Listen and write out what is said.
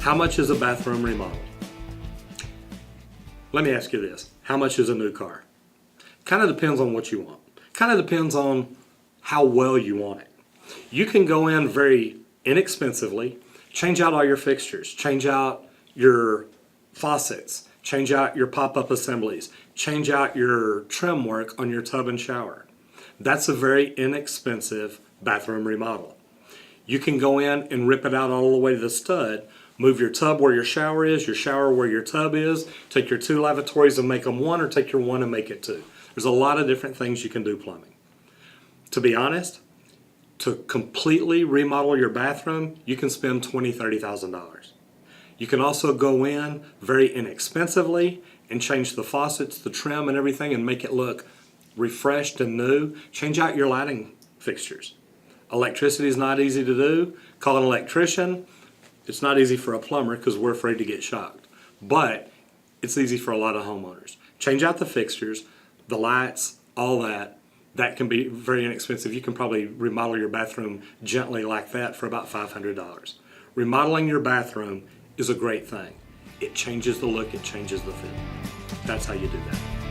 How much is a bathroom remodel? Let me ask you this. How much is a new car? Kind of depends on what you want. Kind of depends on how well you want it. You can go in very inexpensively, change out all your fixtures, change out your faucets, change out your pop-up assemblies, change out your trim work on your tub and shower. That's a very inexpensive bathroom remodel. You can go in and rip it out all the way to the stud, move your tub where your shower is, your shower where your tub is, take your two lavatories and make them one, or take your one and make it two. There's a lot of different things you can do plumbing. To be honest, to completely remodel your bathroom, you can spend $20,000, $30,000. You can also go in very inexpensively and change the faucets, the trim and everything and make it look refreshed and new. Change out your lighting fixtures. Electricity is not easy to do. Call an electrician. It's not easy for a plumber because we're afraid to get shocked. But it's easy for a lot of homeowners. Change out the fixtures, the lights, all that. That can be very inexpensive. You can probably remodel your bathroom gently like that for about $500. Remodeling your bathroom is a great thing. It changes the look, it changes the feel. That's how you do that.